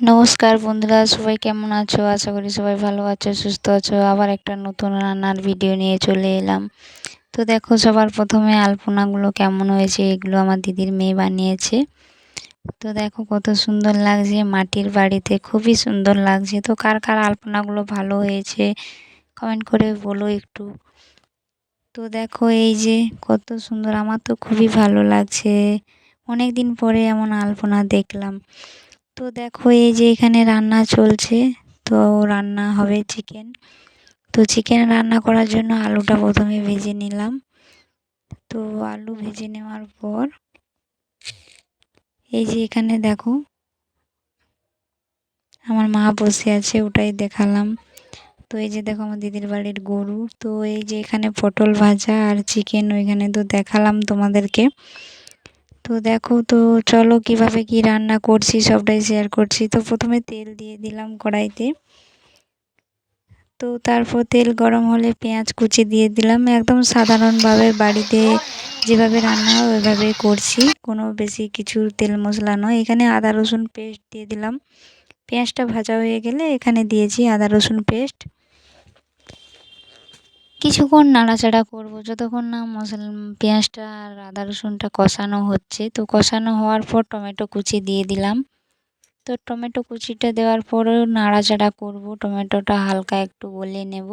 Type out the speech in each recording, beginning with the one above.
নমস্কার বন্ধুরা, সবাই কেমন আছো? আশা করি সবাই ভালো আছো, সুস্থ আছো। আবার একটা নতুন রান্নার ভিডিও নিয়ে চলে এলাম। তো দেখো, সবার প্রথমে আলপনাগুলো কেমন হয়েছে, এগুলো আমার দিদির মেয়ে বানিয়েছে। তো দেখো কত সুন্দর লাগছে, মাটির বাড়িতে খুবই সুন্দর লাগছে। তো কার কার আলপনাগুলো ভালো হয়েছে কমেন্ট করে বলো একটু। তো দেখো এই যে কত সুন্দর, আমার তো খুবই ভালো লাগছে। অনেক দিন পরে এমন আলপনা দেখলাম। তো দেখো এই যে এখানে রান্না চলছে। তো রান্না হবে চিকেন। তো চিকেন রান্না করার জন্য আলুটা প্রথমে ভেজে নিলাম। তো আলু ভেজে নেওয়ার পর এই যে এখানে দেখো আমার মা বসে আছে, ওটাই দেখালাম। তো এই যে দেখো আমার দিদির বাড়ির গরু। তো এই যে এখানে পটল ভাজা আর চিকেন ওইখানে তো দেখালাম তোমাদেরকে। তো দেখো, তো চলো কিভাবে কি রান্না করছি সবটাই শেয়ার করছি। তো প্রথমে তেল দিয়ে দিলাম কড়াইতে। তো তারপর তেল গরম হলে পেঁয়াজ কুচি দিয়ে দিলাম। একদম সাধারণভাবে বাড়িতে যেভাবে রান্না হয় ওইভাবে করছি, কোনো বেশি কিছু তেল মশলা নয়। এখানে আদা রসুন পেস্ট দিয়ে দিলাম। পেঁয়াজটা ভাজা হয়ে গেলে এখানে দিয়েছি আদা রসুন পেস্ট। কিছুক্ষণ নাড়াচাড়া করব যতক্ষণ না মশলা পেঁয়াজটা আর আদা রসুনটা কষানো হচ্ছে। তো কষানো হওয়ার পর টমেটো কুচি দিয়ে দিলাম। তো টমেটো কুচিটা দেওয়ার পরেও নাড়াচাড়া করব, টমেটোটা হালকা একটু গলে নেব।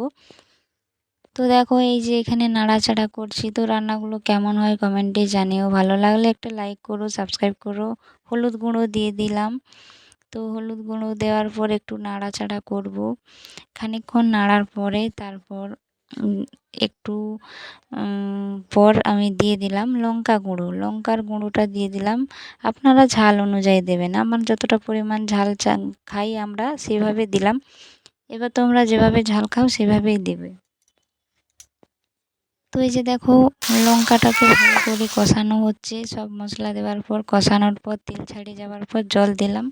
তো দেখো এই যে এখানে নাড়াচাড়া করছি। তো রান্নাগুলো কেমন হয় কমেন্টে জানিও, ভালো লাগলে একটা লাইক করো, সাবস্ক্রাইব করো। হলুদ গুঁড়ো দিয়ে দিলাম। তো হলুদ গুঁড়ো দেওয়ার পর একটু নাড়াচাড়া করব। খানিকক্ষণ নাড়ার পরে তারপর একটু পর আমি দিয়ে দিলাম লঙ্কা গুঁড়ো, লঙ্কার গুঁড়োটা দিয়ে দিলাম। আপনারা ঝাল অনুযায়ী দেবেন, আমার যতটা পরিমাণ ঝাল খাই আমরা সেভাবে দিলাম। এবার তোমরা যেভাবে ঝাল খাও সেভাবেই দেবে। তো এই যে দেখো লঙ্কাটাকে ভালো করে কষানো হচ্ছে। সব মশলা দেওয়ার পর কষানোর পর তেল ছাড়িয়ে যাওয়ার পর জল দিলাম।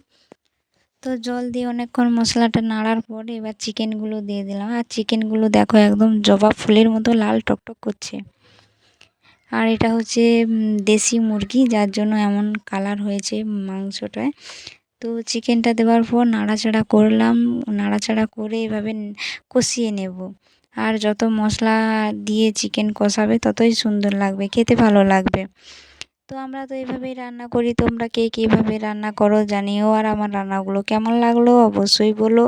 তো জল দিয়ে অনেকক্ষণ মশলাটা নাড়ার পর এবার চিকেনগুলো দিয়ে দিলাম। আর চিকেনগুলো দেখো একদম জবা ফুলের মতো লাল টকটক করছে। আর এটা হচ্ছে দেশি মুরগি, যার জন্য এমন কালার হয়েছে মাংসটায়। তো চিকেনটা দেওয়ার পর নাড়াচাড়া করলাম, নাড়াচাড়া করে এভাবে কষিয়ে নেব। আর যত মশলা দিয়ে চিকেন কষাবে ততই সুন্দর লাগবে, খেতে ভালো লাগবে। তো আমরা তো এইভাবেই রান্না করি, তোমরা কে কীভাবে রান্না করো জানিও। আর আমার রান্নাগুলো কেমন লাগলো অবশ্যই বলো।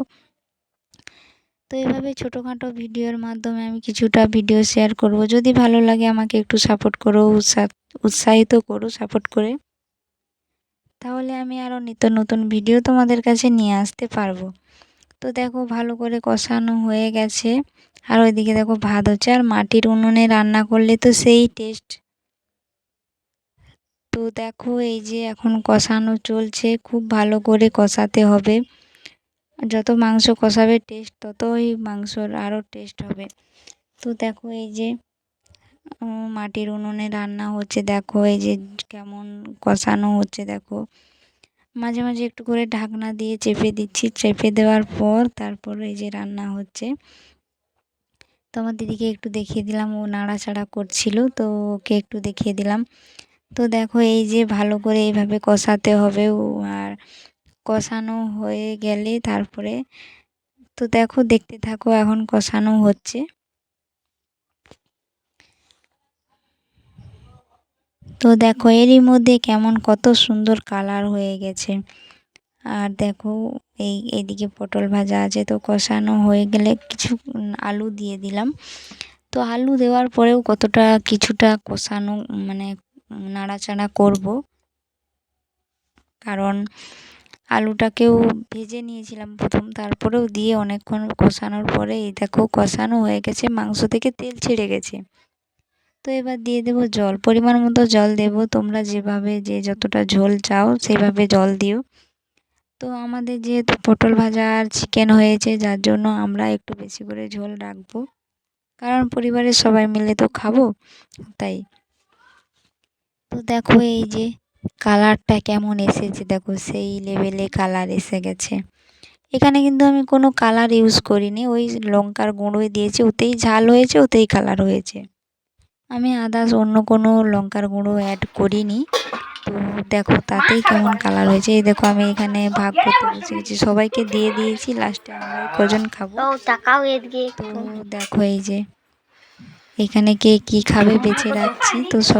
তো এইভাবে ছোটোখাটো ভিডিওর মাধ্যমে আমি কিছুটা ভিডিও শেয়ার করব। যদি ভালো লাগে আমাকে একটু সাপোর্ট করো, উৎসাহিত করো সাপোর্ট করে। তাহলে আমি আরও নিত্য নতুন ভিডিও তোমাদের কাছে নিয়ে আসতে পারবো। তো দেখো ভালো করে কষানো হয়ে গেছে। আর ওইদিকে দেখো ভাত হচ্ছে। আর মাটির উনুনে রান্না করলে তো সেই টেস্ট। তো দেখো এই যে এখন কষানো চলছে, খুব ভালো করে কষাতে হবে। যত মাংস কষাবে টেস্ট ততই মাংসর আরও টেস্ট হবে। তো দেখো এই যে মাটির উনুনে রান্না হচ্ছে, দেখো এই যে কেমন কষানো হচ্ছে। দেখো মাঝে মাঝে একটু করে ঢাকনা দিয়ে চেপে দিচ্ছি, চেপে দেওয়ার পর তারপর এই যে রান্না হচ্ছে। তো আমার দিদিকে একটু দেখিয়ে দিলাম, ও নাড়াচাড়া করছিল, তো ওকে একটু দেখিয়ে দিলাম। তো দেখো এই যে ভালো করে এইভাবে কষাতে হবে। আর কষানো হয়ে গেলে তারপরে তো দেখো দেখতে থাকো, এখন কষানো হচ্ছে। তো দেখো এরই মধ্যে কেমন কত সুন্দর কালার হয়ে গেছে। আর দেখো এইদিকে পটল ভাজা আছে। তো কষানো হয়ে গেলে কিছু আলু দিয়ে দিলাম। তো আলু দেওয়ার পরেও কতটা কিছুটা কষানো মানে নাড়াচাড়া করব, কারণ আলুটাকেও ভেজে নিয়েছিলাম প্রথম, তারপরেও দিয়ে অনেকক্ষণ কষানোর পরে এই দেখো কষানো হয়ে গেছে, মাংস থেকে তেল ছেড়ে গেছে। তো এবার দিয়ে দেবো জল, পরিমাণ মতো জল দেব। তোমরা যেভাবে যে যতটা ঝোল চাও সেভাবে জল দিও। তো আমাদের যেহেতু পটল ভাজা আর চিকেন হয়েছে, যার জন্য আমরা একটু বেশি করে ঝোল রাখবো, কারণ পরিবারের সবাই মিলে তো খাবো, তাই। তো দেখো এই যে কালারটা কেমন এসেছে, দেখো সেই লেভেলে কালার এসে গেছে। এখানে কিন্তু আমি কোনো কালার ইউজ করিনি, ওই লঙ্কার গুঁড়োই দিয়েছি, ওতেই ঝাল হয়েছে, ওতেই কালার হয়েছে। আমি আদার্স অন্য কোনো লঙ্কার গুঁড়ো অ্যাড করিনি। তো তো দেখো তাতেই কেমন কালার হয়েছে। এই দেখো আমি এখানে ভাগ করতে বসে গেছি, সবাইকে দিয়ে দিয়েছি, লাস্টে আমরাই কজন খাবো। তো দেখো এই যে এখানে কে কি খাবে বেছে রাখছি, তো সবাই